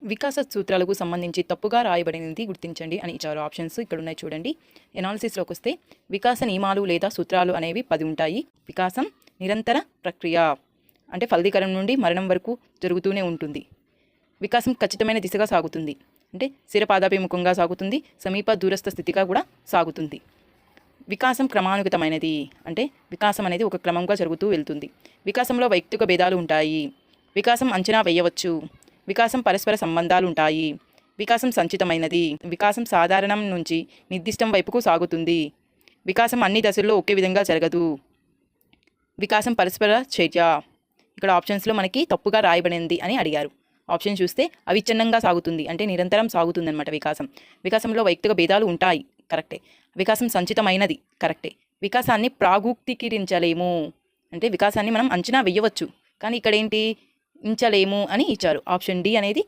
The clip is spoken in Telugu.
వికాస సూత్రాలకు సంబంధించి తప్పుగా రాయబడినది గుర్తించండి అని ఇచ్చారు. ఆప్షన్స్ ఇక్కడ ఉన్నాయి చూడండి. ఎనాలిసిస్లోకి వస్తే వికాస నియమాలు లేదా సూత్రాలు అనేవి 10 ఉంటాయి. వికాసం నిరంతర ప్రక్రియ, అంటే ఫలదీకరణ నుండి మరణం వరకు జరుగుతూనే ఉంటుంది. వికాసం ఖచ్చితమైన దిశగా సాగుతుంది, అంటే స్థిరపాదాభిముఖంగా సాగుతుంది, సమీప దూరస్థ స్థితిగా కూడా సాగుతుంది. వికాసం క్రమానుగతమైనది, అంటే వికాసం అనేది ఒక క్రమంగా జరుగుతూ వెళ్తుంది. వికాసంలో వైయక్తిక భేదాలు ఉంటాయి. వికాసం అంచనా వేయవచ్చు. వికాసం పరస్పర సంబంధాలు ఉంటాయి. వికాసం సంచితమైనది. వికాసం సాధారణం నుంచి నిర్దిష్టం వైపుకు సాగుతుంది. వికాసం అన్ని దశల్లో ఒకే విధంగా జరగదు. వికాసం పరస్పర చర్య. ఇక్కడ ఆప్షన్స్లో మనకి తప్పుగా రాయబడింది అని అడిగారు. ఆప్షన్ చూస్తే అవిచ్ఛిన్నంగా సాగుతుంది, అంటే నిరంతరం సాగుతుంది అనమాట వికాసం. వికాసంలో వైయక్తిక భేదాలు ఉంటాయి, కరెక్టే. వికాసం సంచితమైనది, కరెక్టే. వికాసాన్ని ప్రాగుక్తీకరించలేము, అంటే వికాసాన్ని మనం అంచనా వేయవచ్చు, కానీ ఇక్కడ ఏంటి, ఇంచలేము అని ఇచ్చారు. ఆప్షన్ డి అనేది